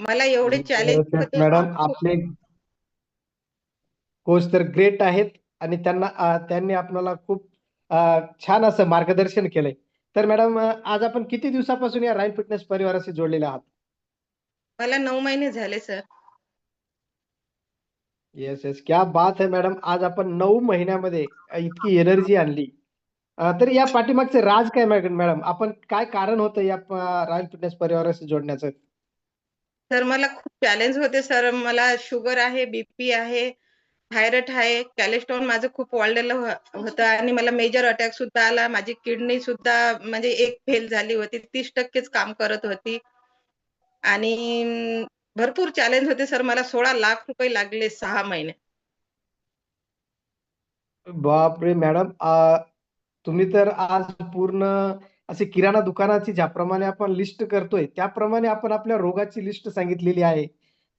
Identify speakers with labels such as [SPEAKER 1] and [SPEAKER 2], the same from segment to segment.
[SPEAKER 1] मला एवढे
[SPEAKER 2] तर
[SPEAKER 1] चॅलेंज होते सर
[SPEAKER 2] मॅडम
[SPEAKER 1] खूप.
[SPEAKER 2] आपले कोच तर ग्रेट आहेत आणि त्यांनी आपल्याला खूप छान असं मार्गदर्शन केलंय. तर मॅडम आज आपण किती दिवसापासून या रॉयल फिटनेस परिवाराशी जोडलेले आहात?
[SPEAKER 1] मला 9 महिने झाले सर.
[SPEAKER 2] येस येस, क्या बात है मॅडम. आज आपण 9 महिन्यामध्ये इतकी एनर्जी आणली. तर या पाठीमागचं राज काय मॅडम? आपण काय कारण होतं या रॉयल फिटनेस परिवाराशी जोडण्याचं?
[SPEAKER 1] सर मला खूप चॅलेंज होते सर. मला शुगर आहे, बीपी आहे, थायरॉइड आहे, कॅलेस्ट्रॉल माझं खूप वाढलेलं होतं आणि मला मेजर अटॅक सुद्धा आला. माझी किडनी सुद्धा म्हणजे एक फेल झाली होती. 30%च काम करत होती आणि भरपूर चॅलेंज होते सर. मला 16 लाख रुपये लागले 6 महिने.
[SPEAKER 2] बापरे मॅडम, तुम्ही तर आज पूर्ण असे किराणा दुकानाची ज्याप्रमाणे आपण लिस्ट करतोय त्याप्रमाणे आपण आपल्या रोगाची लिस्ट सांगितलेली आहे.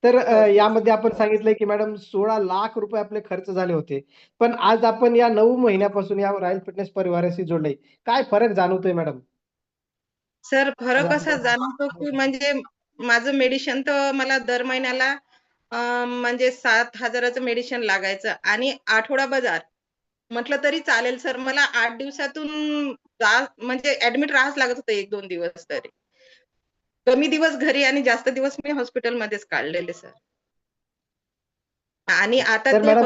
[SPEAKER 2] तर
[SPEAKER 1] हो.
[SPEAKER 2] यामध्ये आपण सांगितलंय की मॅडम 16 लाख रुपये आपले खर्च झाले होते. पण आज आपण या 9 महिन्यापासून या रॉयल फिटनेस परिवाराशी जोडले. काय फरक जाणवतोय मॅडम?
[SPEAKER 1] सर
[SPEAKER 2] आज
[SPEAKER 1] फरक असा
[SPEAKER 2] आपण
[SPEAKER 1] जाणवतो की म्हणजे माझं मेडिसिन तर मला दर महिन्याला म्हणजे 7,000चं मेडिसिन लागायचं आणि आठवडा बाजार म्हटलं तरी चालेल सर. मला 8 दिवसातून म्हणजे ॲडमिट राहावंच लागत होतं 1-2 दिवस तरी. कमी दिवस घरी आणि जास्त दिवस मी हॉस्पिटलमध्येच काढलेले सर. आणि आता
[SPEAKER 2] तर
[SPEAKER 1] ते
[SPEAKER 2] मॅडम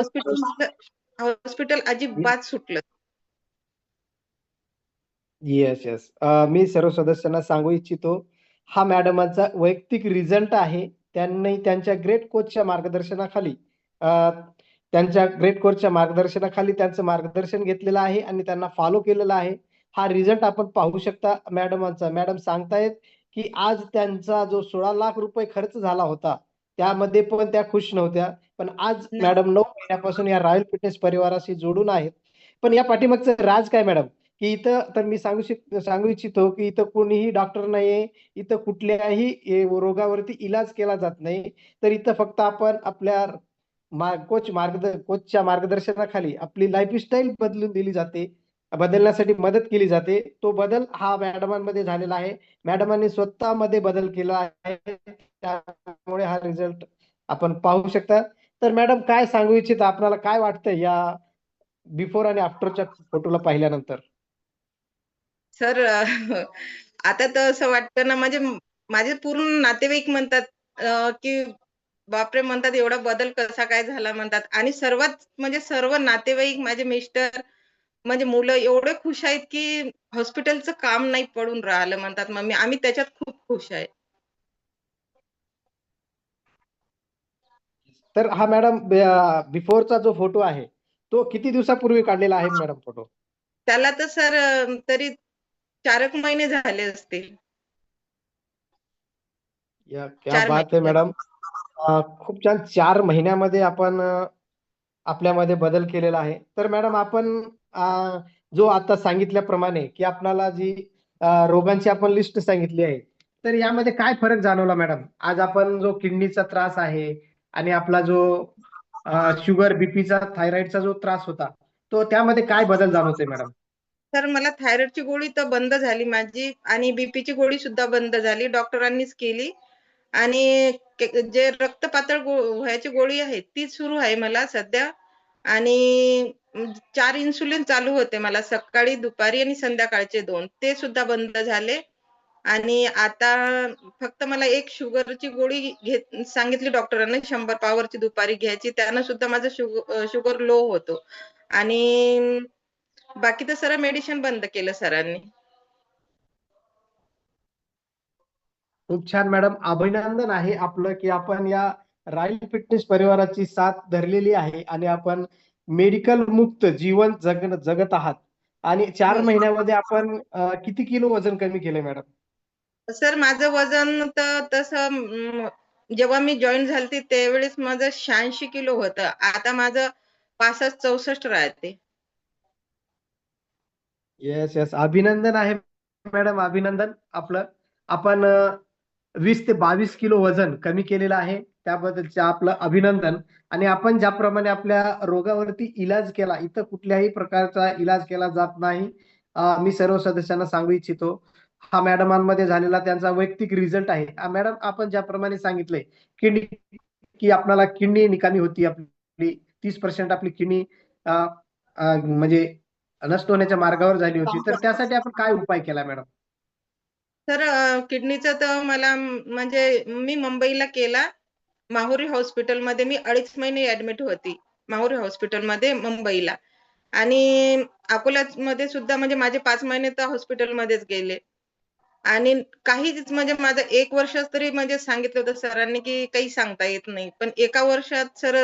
[SPEAKER 1] हॉस्पिटल अजिबात सुटलं.
[SPEAKER 2] येस येस, मी सर्व सदस्यांना सांगू इच्छितो, हा मॅडमांचा वैयक्तिक रिझल्ट आहे. त्यांनी अ, त्यांच्या ग्रेट कोचच्या मार्गदर्शनाखाली त्यांचं मार्गदर्शन घेतलेलं आहे आणि त्यांना फॉलो केलेलं आहे. हा रिझल्ट आपण पाहू शकता मॅडमांचा. मॅडम सांगतायत की आज त्यांचा जो 16 लाख रुपये खर्च झाला होता त्यामध्ये पण त्या खुश नव्हत्या. पण आज
[SPEAKER 1] नाही.
[SPEAKER 2] मॅडम 9 महिन्यापासून या रॉयल फिटनेस परिवाराशी जोडून आहेत. पण या पाठीमागचं राज काय मॅडम? की इथं तर मी सांगू इच्छितो की इथं कोणीही डॉक्टर नाहीये. इथं कुठल्याही रोगावरती इलाज केला जात नाही. तर इथं फक्त आपण आपल्या कोचच्या मार्गदर्शनाखाली आपली लाईफस्टाईल बदलून दिली जाते. बदलण्यासाठी मदत केली जाते. तो बदल हा मॅडमांमध्ये झालेला आहे. मॅडमांनी स्वतःमध्ये बदल केला आहे. त्यामुळे हा रिझल्ट आपण पाहू शकता. तर मॅडम काय सांगू इच्छिता? आपल्याला काय वाटतं या बिफोर आणि आफ्टरच्या फोटोला पाहिल्यानंतर?
[SPEAKER 1] सर आता तर असं वाटतं ना म्हणजे माझे पूर्ण नातेवाईक म्हणतात की बापरे! म्हणतात एवढा बदल कसा काय झाला म्हणतात आणि सर्वात म्हणजे सर्व नातेवाईक माझे मिस्टर म्हणजे मुलं एवढे खुश आहेत की हॉस्पिटलचं काम नाही पडून राहिलं म्हणतात मम्मी. आम्ही त्याच्यात खूप खुश आहे.
[SPEAKER 2] तर हा मॅडम बिफोरचा जो फोटो आहे, तो किती दिवसापूर्वी काढलेला आहे मॅडम फोटो?
[SPEAKER 1] त्याला तर सर तरी 4 एक महिने झाले असतील.
[SPEAKER 2] या क्या
[SPEAKER 1] 4
[SPEAKER 2] बात है
[SPEAKER 1] महिने झाले.
[SPEAKER 2] मॅडम. खूप छान. 4 महिन्यामध्ये आपण आपल्यामध्ये बदल केलेला आहे. तर मॅडम आपण जो आता सांगितल्याप्रमाणे की आपल्याला जी रोगांची आपण लिस्ट सांगितली आहे. तर यामध्ये काय फरक जाणवला मॅडम? आज आपण जो किडनीचा त्रास आहे आणि आपला जो शुगर, बीपीचा, थायरॉइडचा जो त्रास होता, तो त्यामध्ये काय बदल जाणवतोय मॅडम?
[SPEAKER 1] तर मला थायरॉइडची गोळी तर बंद झाली माझी आणि बीपीची गोळी सुद्धा बंद झाली. डॉक्टरांनीच केली आणि जे रक्त पातळ व्हायची गोळी आहे ती सुरू आहे मला सध्या आणि 4 इन्सुलिन चालू होते मला सकाळी, दुपारी आणि संध्याकाळचे 2 ते सुद्धा बंद झाले आणि आता फक्त मला एक शुगरची गोळी सांगितली डॉक्टरांनी 100 पॉवरची दुपारी घ्यायची. त्यानं सुद्धा माझं शुगर लो होतो आणि बाकी तर सर्व मेडिसिन बंद केलं सरांनी.
[SPEAKER 2] खूप छान मॅडम. अभिनंदन आहे आपलं की आपण या रॉयल फिटनेस परिवाराची साथ धरलेली आहे आणि आपण मेडिकल मुक्त जीवन जगत आहात. आणि 4
[SPEAKER 1] हो.
[SPEAKER 2] महिन्यामध्ये आपण किती किलो वजन कमी केलंय मॅडम?
[SPEAKER 1] सर माझं वजन तर तसं जेव्हा मी जॉइन झालते त्यावेळेस माझं 86 किलो होतं. आता माझं 65-64 राहते.
[SPEAKER 2] येस येस, अभिनंदन आहे मॅडम, अभिनंदन आपलं. आपण 20 ते 22 किलो वजन कमी केलेलं आहे. त्याबद्दलचे आपलं अभिनंदन. आणि आपण ज्याप्रमाणे आपल्या रोगावरती इलाज केला, इथं कुठल्याही प्रकारचा इलाज केला जात नाही. मी सर्व सदस्यांना सांगू इच्छितो, हा मॅडमांमध्ये झालेला त्यांचा वैयक्तिक रिझल्ट आहे. मॅडम आपण ज्याप्रमाणे सांगितलंय किडनी की आपल्याला किडनी निकामी होती, आपली 30% आपली किडनी म्हणजे नष्ट होण्याच्या मार्गावर झाली होती. तर त्यासाठी आपण काय उपाय केला मॅडम?
[SPEAKER 1] तर किडनीचं तर मला म्हणजे मी मुंबईला केला. माहुरी हॉस्पिटलमध्ये मी 2.5 महिने ॲडमिट होती. माहुरी हॉस्पिटलमध्ये मुंबईला. आणि अकोल्यामध्ये सुद्धा म्हणजे माझे 5 महिने तर हॉस्पिटलमध्येच गेले. आणि काहीच म्हणजे माझं 1 वर्ष तरी म्हणजे सांगितलं होतं सरांनी, की काही सांगता येत नाही. पण एका वर्षात सर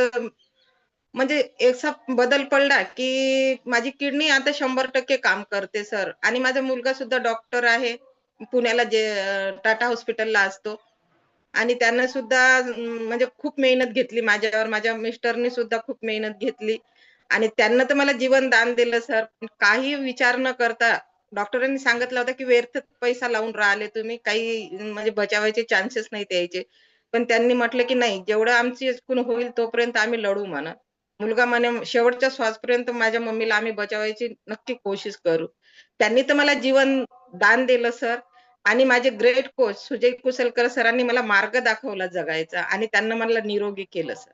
[SPEAKER 1] म्हणजे असा बदल पडला, की माझी किडनी आता 100% काम करते सर. आणि माझा मुलगा सुद्धा डॉक्टर आहे. पुण्याला जे टाटा हॉस्पिटलला असतो. आणि त्यानं सुद्धा म्हणजे खूप मेहनत घेतली माझ्यावर. माझ्या मिस्टरनी सुद्धा खूप मेहनत घेतली. आणि त्यांनं तर मला जीवनदान दिलं सर. काही विचार न करता डॉक्टरांनी सांगितलं होतं, की व्यर्थ पैसा लावून राहिले तुम्ही. काही म्हणजे बचावायचे चान्सेस नाहीत यायचे. पण त्यांनी म्हटलं, की नाही जेवढं आमची इकडून होईल तोपर्यंत आम्ही लढू म्हणा. मुलगा म्हणे शेवटच्या श्वासपर्यंत माझ्या मम्मीला आम्ही बचावायची नक्की कोशिश करू. त्यांनी तर मला जीवन दान दिलं सर. आणि माझे ग्रेट कोच सुजय कुसलकर सरांनी मला मार्ग दाखवला जगायचा आणि त्यांनी मला निरोगी केलं सर.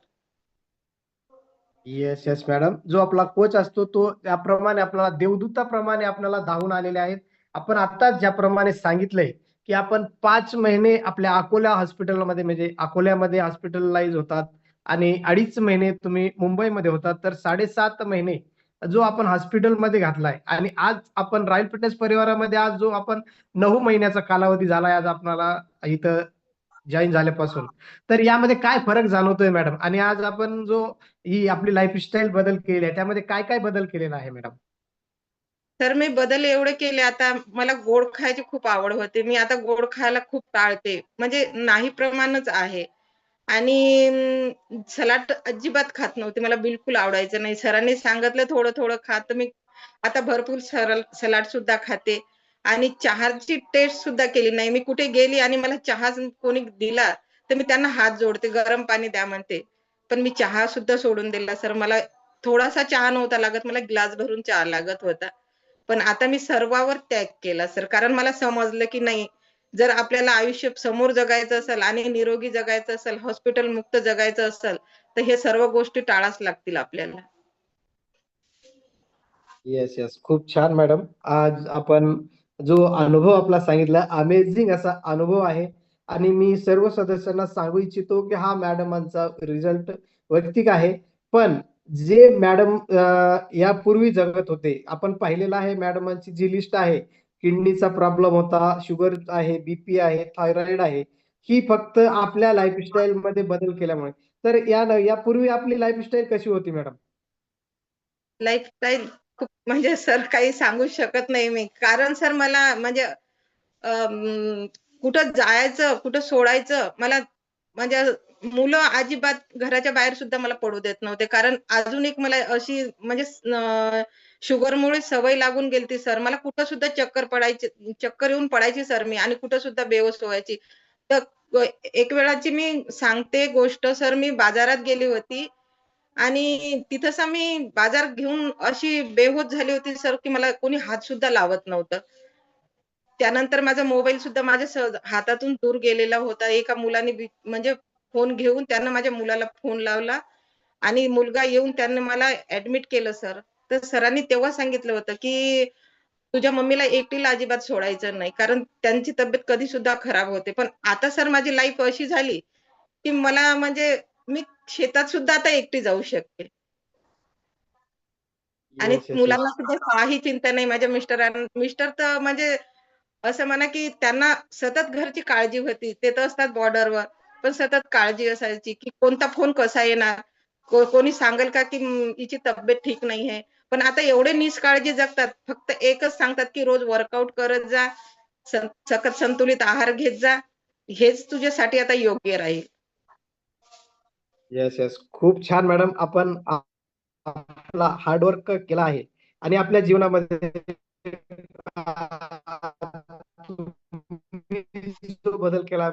[SPEAKER 2] Yes yes madam. जो आपला कोच असतो तो त्याप्रमाणे आपल्याला देवदूताप्रमाणे आपल्याला धावून आलेले आहेत. आपण आता ज्याप्रमाणे सांगितलंय की आपण 5 महिने आपल्या अकोला हॉस्पिटलमध्ये म्हणजे अकोल्यामध्ये हॉस्पिटलाइज होतात आणि 2.5 महिने तुम्ही मुंबईमध्ये होतात, तर 7.5 महिने जो आपण हॉस्पिटलमध्ये घातलाय आणि आज आपण रॉयल फिटनेस परिवारामध्ये आज जो आपण 9 महिन्याचा कालावधी झालाय आज आपल्याला इथं जॉईन झाल्यापासून. तर यामध्ये काय फरक जाणवतोय मॅडम? आणि आज आपण जो ही आपली लाईफस्टाईल बदल केली आहे, त्यामध्ये काय काय बदल केलेला आहे मॅडम?
[SPEAKER 1] तर मी बदल एवढे केले आता मला गोड खायची खूप आवड होती. मी आता गोड खायला खूप टाळते. म्हणजे नाही प्रमाणच आहे. आणि सलाड अजिबात खात नव्हते. मला बिलकुल आवडायचं नाही. सरांनी सांगितलं थोडं-थोडं खा. तर मी आता भरपूर सलाड सुद्धा खाते. आणि चहाची टेस्ट सुद्धा केली नाही. मी कुठे गेली आणि मला चहा कोणी दिला, तर मी त्यांना हात जोडते. गरम पाणी द्या म्हणते. पण मी चहा सुद्धा सोडून दिला सर. मला थोडासा चहा नव्हता लागत. मला ग्लास भरून चहा लागत होता. पण आता मी सर्वावर त्याग केला सर. कारण मला समजलं, की नाही जर आपल्याला आयुष्य समोर जगायचं असेल आणि निरोगी जगायचं असेल, हॉस्पिटल मुक्त जगायचं असेल, तर हे सर्व गोष्टी टाळाव्याच लागतील आपल्याला.
[SPEAKER 2] Yes yes. खूप छान मॅडम. आज आपण जो अनुभव आपला सांगितला अमेझिंग असा अनुभव आहे आणि मी सर्व सदस्यांना सांगू इच्छितो की हा मॅडमांचा रिझल्ट वैयक्तिक आहे. पण जे मॅडम यापूर्वी जगत होते आपण पाहिलेलं आहे मॅडमांची जी लिस्ट आहे, किडनीचा प्रॉब्लेम होता, शुगर आहे, बीपी आहे, थायरॉइड आहे. ही फक्त आपल्या लाईफस्टाईल मध्ये बदल केल्यामुळे. तर यापूर्वी आपली लाईफस्टाईल कशी होती मॅडम?
[SPEAKER 1] लाईफस्टाईल खूप म्हणजे सर काही सांगू शकत नाही मी. कारण सर मला म्हणजे कुठं जायचं, कुठं सोडायचं मला म्हणजे मुलं अजिबात घराच्या बाहेर सुद्धा मला पडू देत नव्हते. कारण अजून एक मला अशी म्हणजे शुगरमुळे सवय लागून गेलती सर. मला कुठं सुद्धा चक्कर येऊन पडायची सर मी आणि कुठं सुद्धा बेहोश व्हायची. तर एक वेळाची मी सांगते गोष्ट सर मी बाजारात गेली होती आणि तिथंच आम्ही बाजार घेऊन अशी बेहोश झाली होती सर, की मला कोणी हात सुद्धा लावत नव्हतं. त्यानंतर माझा मोबाईल सुद्धा माझ्या हातातून दूर गेलेला होता. एका मुलाने म्हणजे फोन घेऊन त्यानं माझ्या मुलाला फोन लावला आणि मुलगा येऊन त्याने मला ॲडमिट केलं सर. तर सरांनी तेव्हा सांगितलं होतं, की तुझ्या मम्मीला एकटीला अजिबात सोडायचं नाही. कारण त्यांची तब्येत कधी सुद्धा खराब होते. पण आता सर माझी लाईफ अशी झाली, की मला म्हणजे मी शेतात सुद्धा आता एकटी जाऊ शकते. आणि
[SPEAKER 2] येस येस
[SPEAKER 1] मुलांना
[SPEAKER 2] येस.
[SPEAKER 1] सुद्धा काही चिंता नाही. माझ्या मिस्टर तर म्हणजे असं म्हणा, की त्यांना सतत घरची काळजी होती. ते तर असतात बॉर्डरवर. पण सतत काळजी असायची, की कोणता फोन कसा येणार? कोणी सांगेल का, की हिची तब्येत ठीक नाहीये. पण आता एवढे निष्काळजी जगतात. फक्त एकच सांगतात, की रोज वर्कआउट करत जा. सकत संतुलित आहार घेत जा. हेच तुझ्यासाठी आता योग्य राहील.
[SPEAKER 2] Yes yes. खूप छान मॅडम. आपण आपला हार्डवर्क केला आहे आणि आपल्या जीवनामध्ये जो बदल केला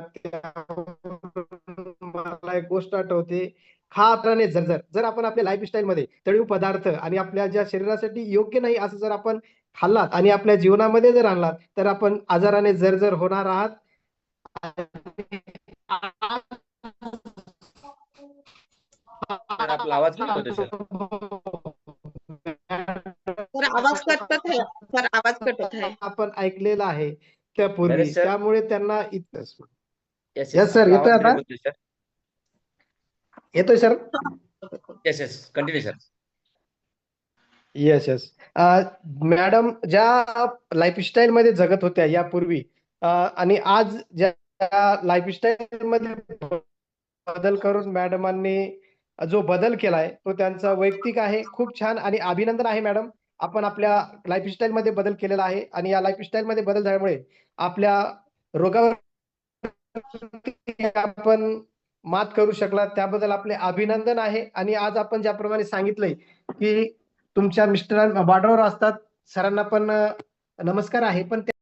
[SPEAKER 2] मला एक गोष्ट आठवते. खाताने झरझर जर आपण आपल्या लाईफस्टाईल मध्ये तळीव पदार्थ आणि आपल्या ज्या शरीरासाठी योग्य नाही असं जर आपण खाल्लात आणि आपल्या जीवनामध्ये जर आणलात तर आपण आजाराने जर्जर होणार आहात.
[SPEAKER 3] सर आपला आवाज कट होतोय सर.
[SPEAKER 1] सर आवाज कट होत आहे. सर आवाज कट होत आहे.
[SPEAKER 2] आपण ऐकलेलं आहे त्यापूर्वी,
[SPEAKER 3] नरेश सर.
[SPEAKER 2] त्यामुळे त्यांना
[SPEAKER 3] येस
[SPEAKER 2] येस
[SPEAKER 3] येस
[SPEAKER 2] सर,
[SPEAKER 3] आपला
[SPEAKER 2] येतोय
[SPEAKER 3] आवाज
[SPEAKER 2] आता?
[SPEAKER 3] ब्रेक होतोय सर.
[SPEAKER 2] येतोय sir?
[SPEAKER 3] Yes yes continue sir.
[SPEAKER 2] Yes yes. Madam ज्या लाईफस्टाईल मध्ये जगत होत्या यापूर्वी, आणि आज ज्या लाईफस्टाईल मध्ये बदल करून मॅडमांनी जो बदल केलाय तो त्यांचा वैयक्तिक आहे. खूप छान आणि अभिनंदन आहे मॅडम. आपण आपल्या लाईफस्टाईल मध्ये बदल केलेला आहे आणि या लाईफस्टाईल मध्ये बदल झाल्यामुळे आपल्या रोगावर आपण मात करू शकला, त्याबद्दल आपले अभिनंदन आहे. आणि आज आपण ज्याप्रमाणे सांगितलंय की तुमच्या मिस्टरांना बॉर्डरवर असतात, सरांना पण नमस्कार आहे, पण